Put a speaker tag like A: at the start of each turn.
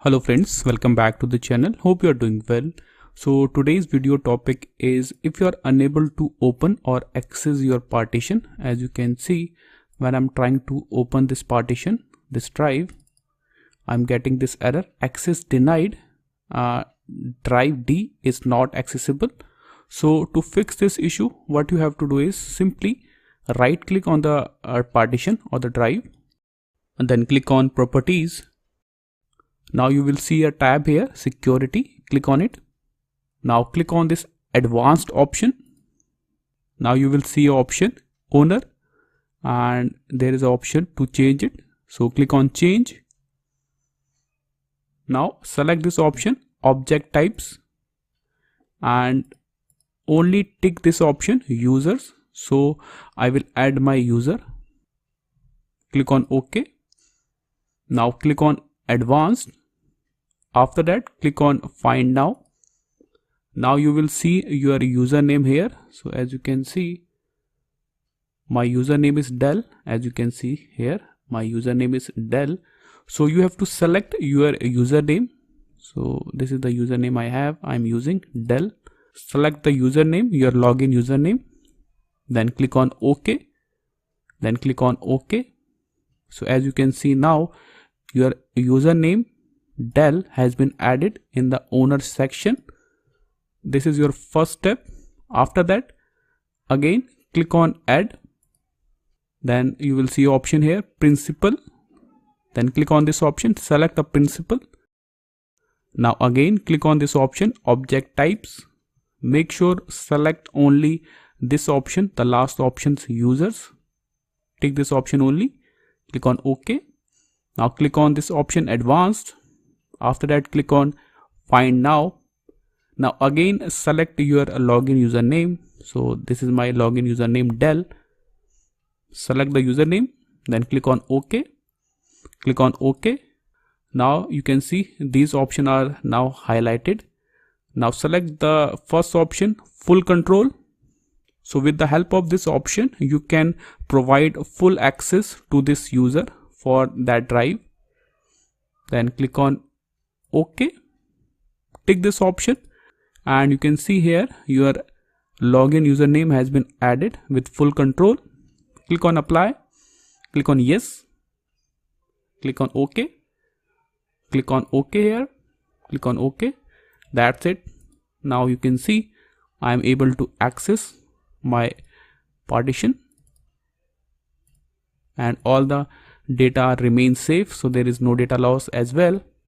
A: Hello friends, welcome back to the channel. Hope you are doing well. So today's video topic is if you are unable to open or access your partition. As you can see, when I'm trying to open this partition, this drive, I'm getting this error, access denied, drive D is not accessible. So to fix this issue, what you have to do is simply right click on the partition or the drive and then click on properties. Now you will see a tab here, security, click on it. Now click on this advanced option. Now you will see an option owner and there is an option to change it. So click on change. Now select this option object types and only tick this option users. So I will add my user. Click on OK. Now click on advanced. After that click on find now. Now you will see your username here. So as you can see, my username is Dell. As you can see here, my username is Dell. So you have to select your username. So this is the username I have. I'm using Dell. Select the username, your login username. Then click on OK. Then click on OK. So as you can see now, your username Dell has been added in the owner section. This is your first step. After that, again click on add. Then you will see option here principal. Then click on this option, select the principal. Now again click on this option object types. Make sure select only this option, the last options users. Take this option only. Click on OK. Now click on this option advanced. After that click on find now. Now again select your login username. So this is my login username Dell. Select the username, then click on OK. Click on OK. Now you can see these options are now highlighted. Now select the first option, full control. So with the help of this option, you can provide full access to this user for that drive. Then click on OK. Tick this option and you can see here your login username has been added with full control. Click on apply. Click on yes. Click on OK. Click on OK here. Click on OK. That's it. Now you can see I am able to access my partition and all the data remains safe. So there is no data loss as well.